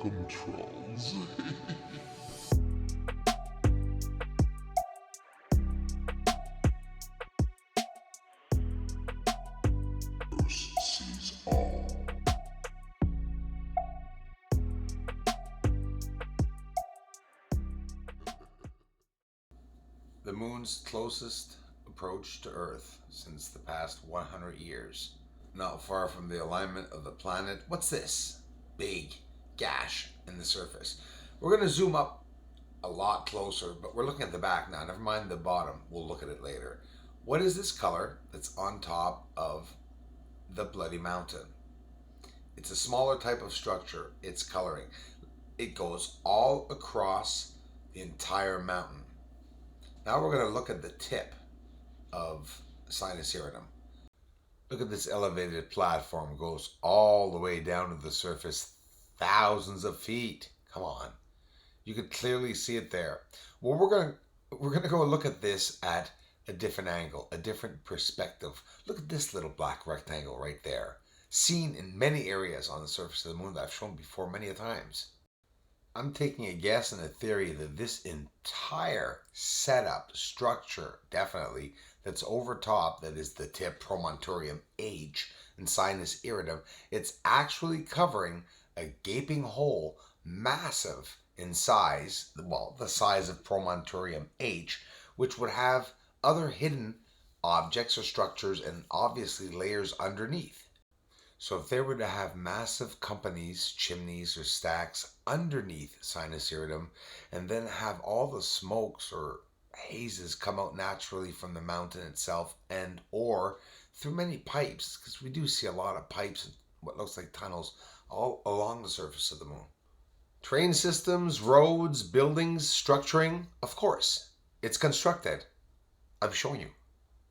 Welcome, trolls. Sees all. The moon's closest approach to Earth since the past 100 years. Not far from the alignment of the planet. What's this? Big gash in the surface. We're going to zoom up a lot closer, but we're looking at the back now. Never mind the bottom. We'll look at it later. What is this color that's on top of the bloody mountain? It's a smaller type of structure. It's coloring. It goes all across the entire mountain. Now we're going to look at the tip of Sinus Iridum. Look at this elevated platform. It goes all the way down to the surface, thousands of feet. Come on. You could clearly see it there. Well, we're going to go look at this at a different angle, a different perspective. Look at this little black rectangle right there, seen in many areas on the surface of the moon that I've shown before many times. I'm taking a guess and a theory that this entire setup, structure, definitely, that's over top, that is the tip, promontorium, H, and sinus iridum, it's actually covering a gaping hole, massive in size, well, the size of promontorium H, which would have other hidden objects or structures and obviously layers underneath. So if they were to have massive companies, chimneys, or stacks underneath Sinus Iridum, and then have all the smokes or hazes come out naturally from the mountain itself and or through many pipes, because we do see a lot of pipes and what looks like tunnels all along the surface of the moon. Train systems, roads, buildings, structuring, of course, it's constructed. I'm showing you.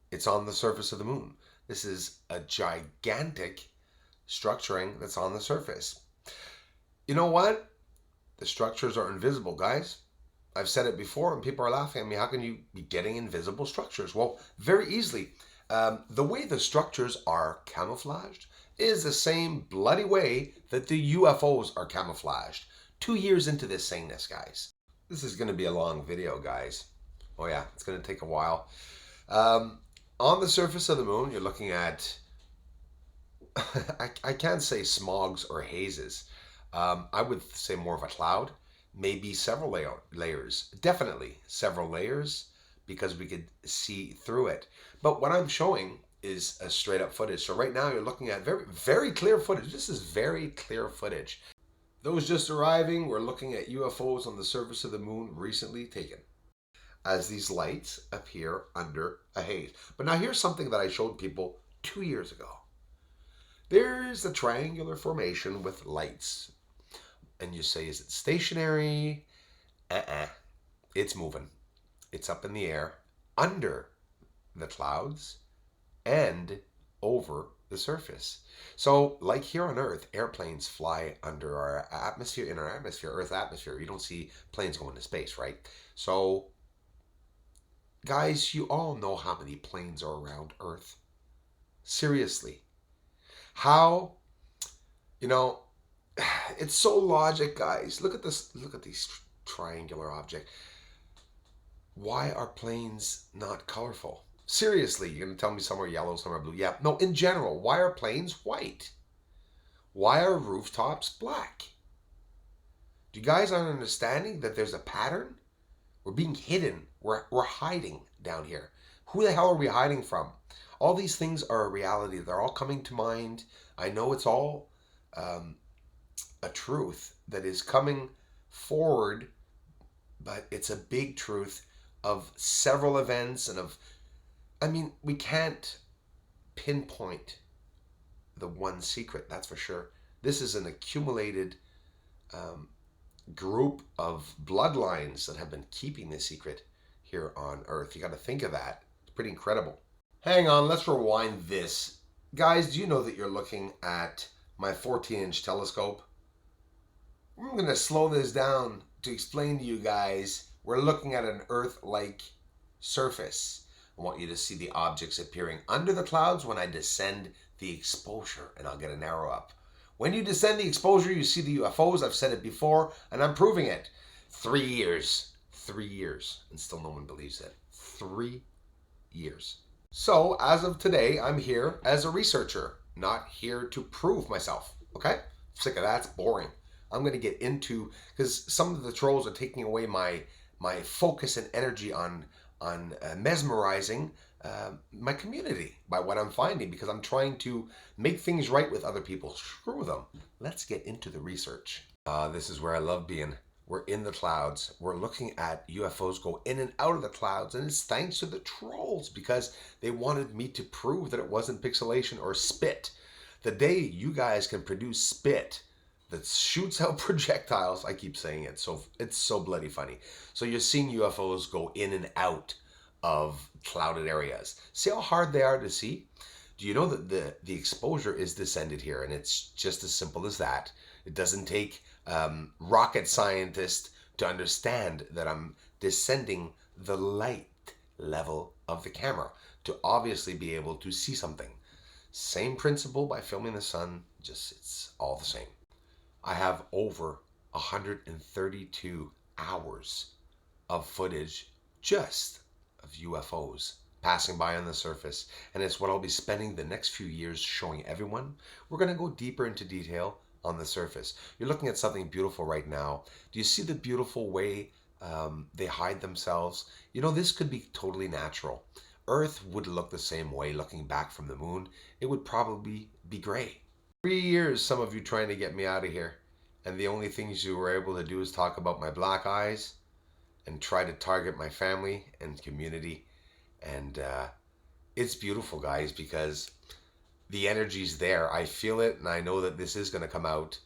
It's on the surface of the moon. This is a gigantic structuring that's on the surface. You know what? The structures are invisible, guys. I've said it before and people are laughing at me. How can you be getting invisible structures? Well, very easily. The way the structures are camouflaged is the same bloody way that the UFOs are camouflaged. 2 years into this saying this, guys. This is going to be a long video, guys. Oh yeah, it's going to take a while. On the surface of the moon, you're looking at I can't say smogs or hazes. I would say more of a cloud, maybe several layers, definitely several layers, because we could see through it. But what I'm showing is a straight up footage. So right now you're looking at very, very clear footage. This is very clear footage. Those just arriving, we're looking at UFOs on the surface of the moon recently taken as these lights appear under a haze. But now here's something that I showed people 2 years ago. There's a triangular formation with lights. And you say, is it stationary? It's moving. It's up in the air, under the clouds, and over the surface. So, like here on Earth, airplanes fly under our atmosphere, in our atmosphere, Earth atmosphere. You don't see planes going to space, right? So, guys, you all know how many planes are around Earth. Seriously. How, it's so logic, guys. Look at this. Look at these triangular objects. Why are planes not colorful? Seriously, you're going to tell me some are yellow, some are blue. Yeah, no, in general, why are planes white? Why are rooftops black? Do you guys are understanding that there's a pattern? We're being hidden. We're hiding down here. Who the hell are we hiding from? All these things are a reality. They're all coming to mind. I know it's all a truth that is coming forward, but it's a big truth of several events and we can't pinpoint the one secret, that's for sure. This is an accumulated group of bloodlines that have been keeping this secret here on Earth. You got to think of that. It's pretty incredible. Hang on, let's rewind this. Guys, do you know that you're looking at my 14-inch telescope? I'm going to slow this down to explain to you guys. We're looking at an Earth-like surface. I want you to see the objects appearing under the clouds when I descend the exposure, and I'll get an arrow up. When you descend the exposure, you see the UFOs. I've said it before, and I'm proving it. 3 years. 3 years. And still no one believes it. 3 years. So, as of today, I'm here as a researcher, not here to prove myself. Okay? Sick of that. It's boring. I'm going to get into, because some of the trolls are taking away my focus and energy on mesmerizing my community by what I'm finding, because I'm trying to make things right with other people. Screw them. Let's get into the research. This is where I love being. We're in the clouds. We're looking at UFOs go in and out of the clouds, and it's thanks to the trolls, because they wanted me to prove that it wasn't pixelation or spit. The day you guys can produce spit that shoots out projectiles, I keep saying it, so it's so bloody funny. So you're seeing UFOs go in and out of clouded areas. See how hard they are to see? Do you know that the exposure is descended here, and it's just as simple as that. It doesn't take rocket scientists to understand that I'm descending the light level of the camera to obviously be able to see something. Same principle by filming the sun, just it's all the same. I have over 132 hours of footage just of UFOs passing by on the surface, and it's what I'll be spending the next few years showing everyone. We're going to go deeper into detail on the surface. You're looking at something beautiful right now. Do you see the beautiful way they hide themselves? You know, this could be totally natural. Earth would look the same way looking back from the moon. It would probably be gray. 3 years, some of you trying to get me out of here, and the only things you were able to do is talk about my black eyes and try to target my family and community. And it's beautiful, guys, because the energy's there. I feel it, and I know that this is going to come out.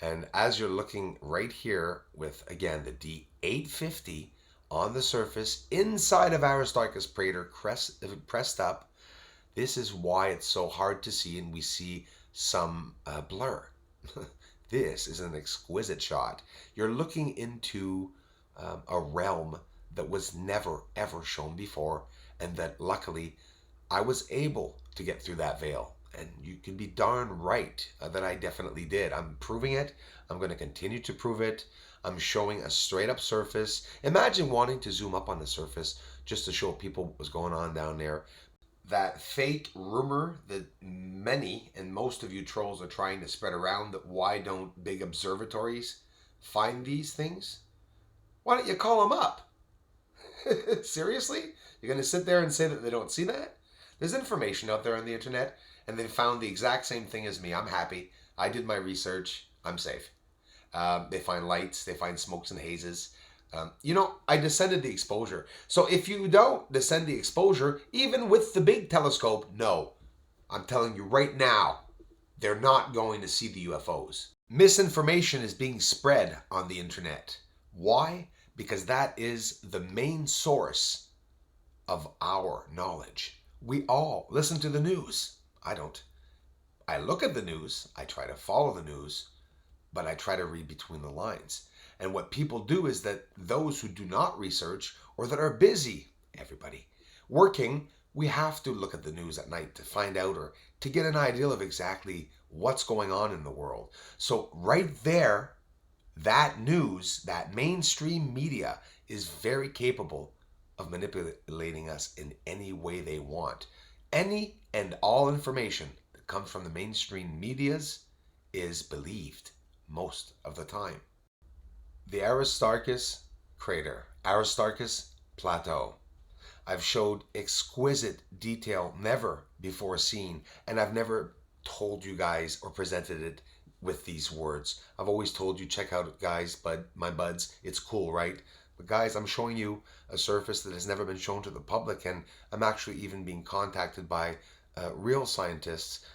And as you're looking right here with, again, the D850 on the surface inside of Aristarchus Praetor pressed up, this is why it's so hard to see, and we see some blur. This is an exquisite shot. You're looking into a realm that was never ever shown before, and that luckily I was able to get through that veil. And you can be darn right that I definitely did. I'm proving it. I'm going to continue to prove it. I'm showing a straight up surface. Imagine wanting to zoom up on the surface just to show people what was going on down there. That fake rumor that many and most of you trolls are trying to spread around, that why don't big observatories find these things? Why don't you call them up? Seriously? You're going to sit there and say that they don't see that? There's information out there on the internet, and they found the exact same thing as me. I'm happy. I did my research. I'm safe. They find lights. They find smokes and hazes. You know, I descended the exposure. So if you don't descend the exposure, even with the big telescope, no. I'm telling you right now, they're not going to see the UFOs. Misinformation is being spread on the internet. Why? Because that is the main source of our knowledge. We all listen to the news. I don't. I look at the news. I try to follow the news, but I try to read between the lines. And what people do is that those who do not research, or that are busy, everybody, working, we have to look at the news at night to find out, or to get an idea of exactly what's going on in the world. So right there, that news, that mainstream media is very capable of manipulating us in any way they want. Any and all information that comes from the mainstream medias is believed most of the time. The Aristarchus crater, Aristarchus plateau. I've showed exquisite detail never before seen, and I've never told you guys or presented it with these words. I've always told you, check out it, guys, my buds, it's cool, right? But guys, I'm showing you a surface that has never been shown to the public, and I'm actually even being contacted by real scientists,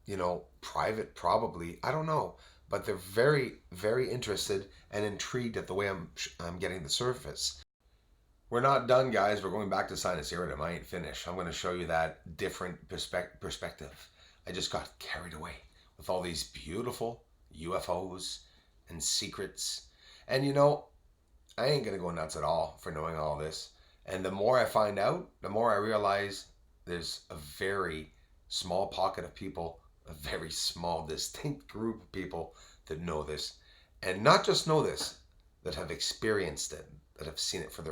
you know, private probably, I don't know. But they're very, very interested and intrigued at the way I'm getting the surface. We're not done, guys. We're going back to sinus irritum. I ain't finished. I'm going to show you that different perspective. I just got carried away with all these beautiful UFOs and secrets. And you know, I ain't going to go nuts at all for knowing all this. And the more I find out, the more I realize there's a very small pocket of people, a very small, distinct group of people that know this. And not just know this, that have experienced it, that have seen it for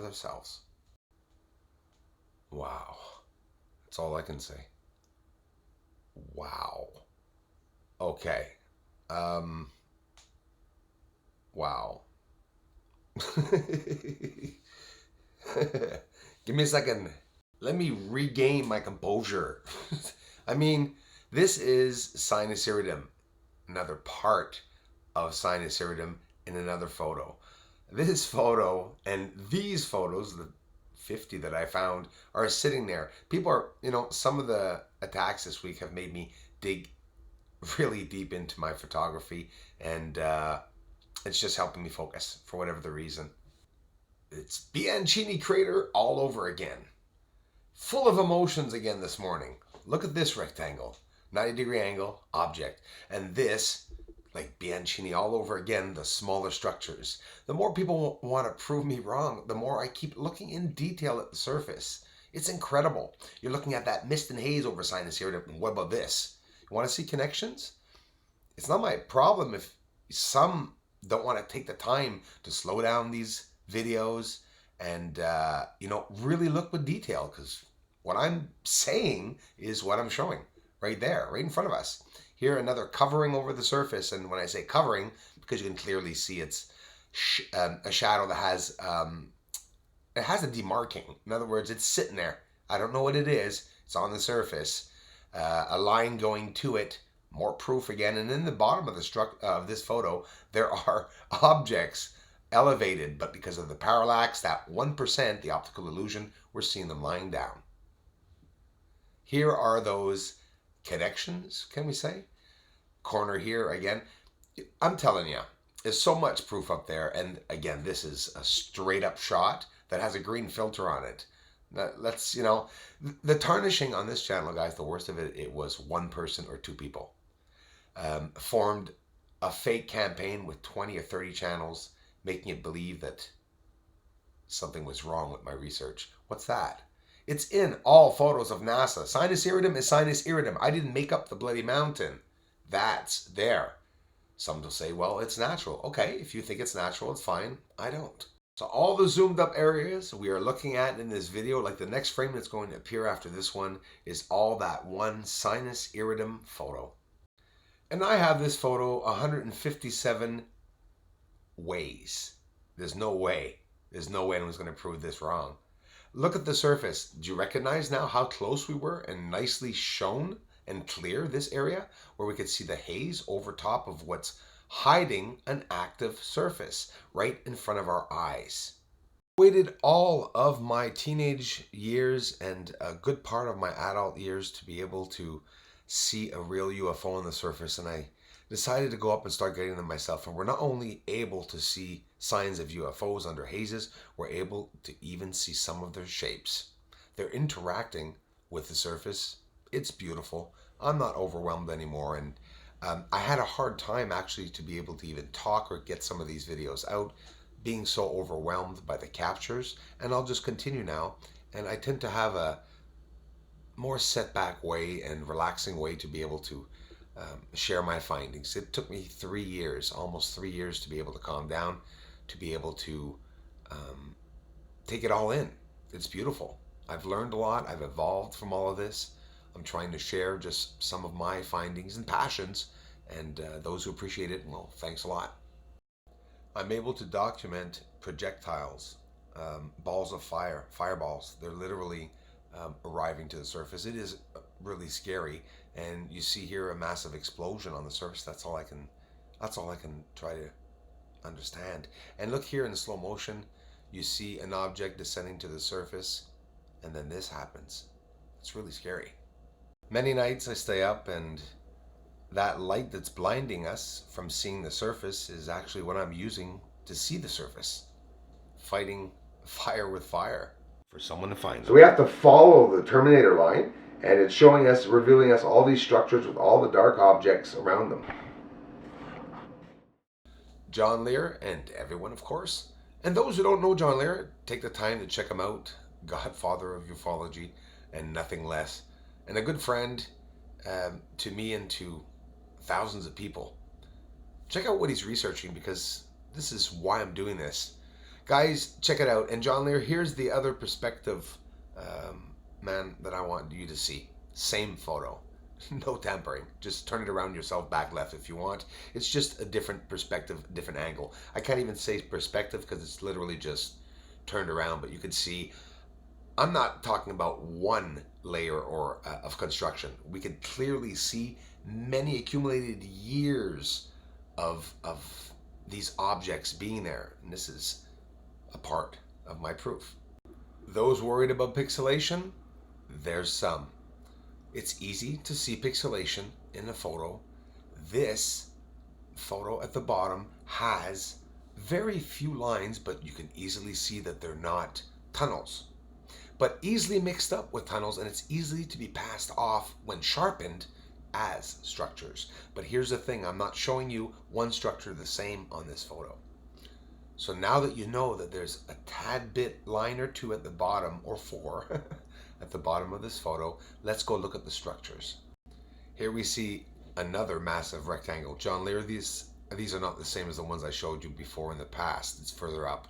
themselves. Wow. That's all I can say. Wow. Okay. Wow. Give me a second. Let me regain my composure. I mean, this is sinus iridium, another part of sinus iridium in another photo. This photo and these photos, the 50 that I found, are sitting there. People are, some of the attacks this week have made me dig really deep into my photography, and it's just helping me focus for whatever the reason. It's Bianchini crater all over again. Full of emotions again this morning. Look at this rectangle, 90-degree angle, object. And this, like Bianchini all over again, the smaller structures. The more people want to prove me wrong, the more I keep looking in detail at the surface. It's incredible. You're looking at that mist and haze over sinus iridium. What about this? You want to see connections? It's not my problem if some don't want to take the time to slow down these videos and, really look with detail, because what I'm saying is what I'm showing right there, right in front of us. Here, another covering over the surface. And when I say covering, because you can clearly see it's a shadow that has, it has a demarking. In other words, it's sitting there. I don't know what it is. It's on the surface. A line going to it. More proof again. And in the bottom of of this photo, there are objects elevated, but because of the parallax, that 1%, the optical illusion, we're seeing them lying down. Here are those connections, can we say? Corner here again. I'm telling you, there's so much proof up there. And again, this is a straight up shot that has a green filter on it. Let's, the tarnishing on this channel, guys, the worst of it, it was one person or two people. Formed a fake campaign with 20 or 30 channels, making it believe that something was wrong with my research. What's that? It's in all photos of NASA. Sinus iridium is sinus iridium. I didn't make up the bloody mountain. That's there. Some will say, well, it's natural. Okay, if you think it's natural, it's fine. I don't. So all the zoomed up areas we are looking at in this video, like the next frame that's going to appear after this one, is all that one sinus iridium photo. And I have this photo 157 ways. There's no way anyone's going to prove this wrong. Look at the surface. Do you recognize now how close we were and nicely shown and clear this area where we could see the haze over top of what's hiding an active surface right in front of our eyes? I waited all of my teenage years and a good part of my adult years to be able to see a real UFO on the surface, and I decided to go up and start getting them myself. And we're not only able to see signs of UFOs under hazes, we're able to even see some of their shapes. They're interacting with the surface. It's beautiful. I'm not overwhelmed anymore, and I had a hard time actually to be able to even talk or get some of these videos out, being so overwhelmed by the captures. And I'll just continue now, and I tend to have a more setback way and relaxing way to be able to share my findings. It took me 3 years, almost 3 years, to be able to calm down, to be able to take it all in. It's beautiful. I've learned a lot. I've evolved from all of this. I'm trying to share just some of my findings and passions, and those who appreciate it, well, thanks a lot. I'm able to document projectiles, balls of fire, fireballs. They're literally arriving to the surface. It is really scary, and you see here a massive explosion on the surface. That's all I can try to understand. And look here in slow motion, you see an object descending to the surface, and then this happens. It's really scary. Many nights I stay up, and that light that's blinding us from seeing the surface is actually what I'm using to see the surface. Fighting fire with fire for someone to find them. So we have to follow the Terminator line, and it's showing us, revealing us all these structures with all the dark objects around them. John Lear, and everyone, of course, And those who don't know John Lear, take the time to check him out. Godfather of ufology and nothing less. And a good friend to me and to thousands of people. Check out what he's researching, because this is why I'm doing this. Guys, check it out. And John Lear, here's the other perspective, man, that I want you to see. Same photo. No tampering. Just turn it around yourself, back left if you want. It's just a different perspective, different angle. I can't even say perspective because it's literally just turned around, but you can see I'm not talking about one layer or of construction. We can clearly see many accumulated years of these objects being there, and this is a part of my proof. Those worried about pixelation, there's some. It's easy to see pixelation in a photo. This photo at the bottom has very few lines, but you can easily see that they're not tunnels, but easily mixed up with tunnels, and it's easily to be passed off when sharpened as structures. But here's the thing, I'm not showing you one structure the same on this photo. So now that you know that there's a tad bit line or two at the bottom, or four at the bottom of this photo, let's go look at the structures. Here we see another massive rectangle. John Lear, these are not the same as the ones I showed you before in the past. It's further up.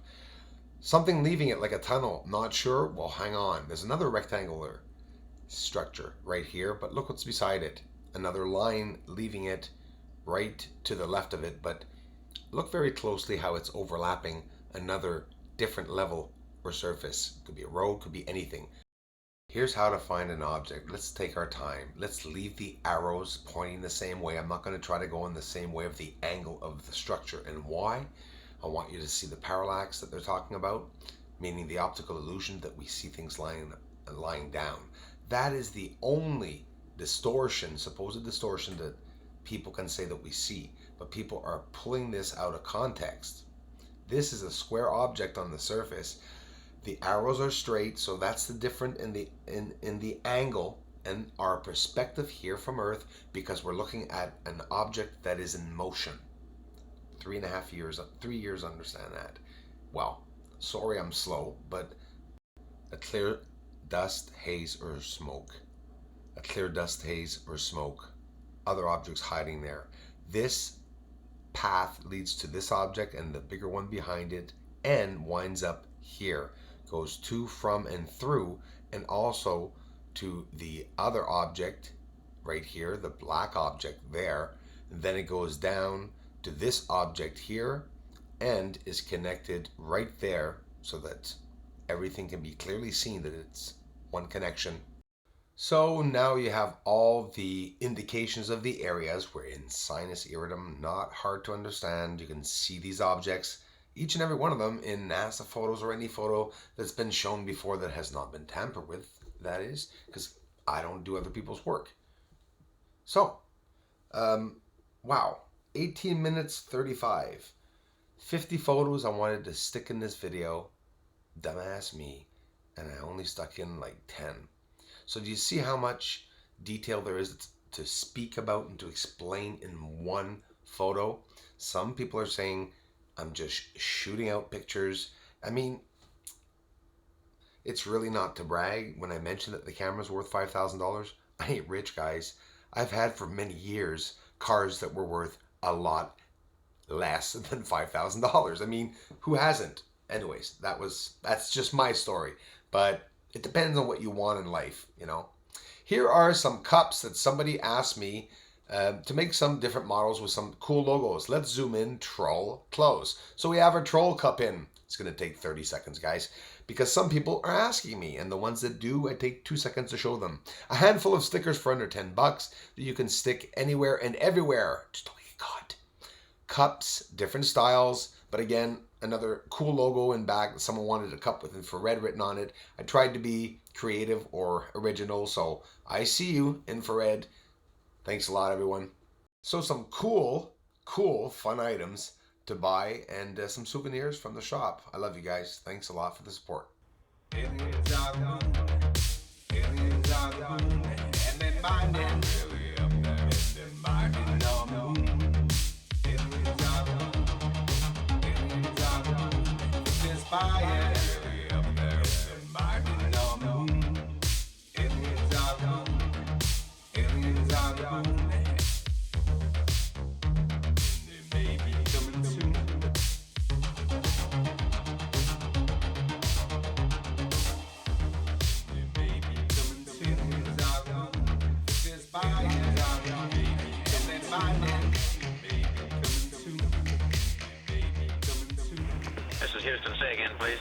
Something leaving it like a tunnel. Not sure? Well, hang on. There's another rectangular structure right here, but look what's beside it. Another line leaving it right to the left of it, but look very closely how it's overlapping another different level or surface. Could be a road, could be anything. Here's how to find an object. Let's take our time. Let's leave the arrows pointing the same way. I'm not going to try to go in the same way of the angle of the structure. And why? I want you to see the parallax that they're talking about, meaning the optical illusion that we see things lying down. That is the only distortion, supposed distortion, that people can say that we see. But people are pulling this out of context. This is a square object on the surface. The arrows are straight, so that's the difference in the angle and our perspective here from Earth, because we're looking at an object that is in motion. 3.5 years, 3 years, understand that. Well, sorry I'm slow, but a clear dust, haze, or smoke. A clear dust, haze, or smoke. Other objects hiding there. This path leads to this object and the bigger one behind it, and winds up here. Goes to, from, and through, and also to the other object right here, the black object there. And then it goes down to this object here and is connected right there, so that everything can be clearly seen that it's one connection. So now you have all the indications of the areas. We're in sinus iridium, not hard to understand. You can see these objects, each and every one of them, in NASA photos or any photo that's been shown before that has not been tampered with, that is, because I don't do other people's work. So, wow, 18 minutes 35. 50 photos I wanted to stick in this video. Dumbass me. And I only stuck in like 10. So do you see how much detail there is to speak about and to explain in one photo? Some people are saying I'm just shooting out pictures. I mean, it's really not to brag when I mention that the camera's worth $5,000. I ain't rich, guys. I've had for many years cars that were worth a lot less than $5,000. I mean, who hasn't? Anyways, that's just my story. But it depends on what you want in life, you know. Here are some cups that somebody asked me to make some different models with some cool logos. Let's zoom in, troll, close. So we have our troll cup in. It's going to take 30 seconds, guys, because some people are asking me, and the ones that do, I take 2 seconds to show them. A handful of stickers for under $10 that you can stick anywhere and everywhere. Just don't get caught. Cups, different styles, but again, another cool logo in back. Someone wanted a cup with infrared written on it. I tried to be creative or original, so I see you, infrared. Thanks a lot, everyone. So some cool, fun items to buy, and some souvenirs from the shop. I love you guys. Thanks a lot for the support. Aliens are fire. Way up there, somebody on the moon. Aliens on the moon. Aliens on the moon. And they may be coming soon. They may be coming soon. Aliens on the moon. If there's fire, then find it. This is Houston. Say again, please.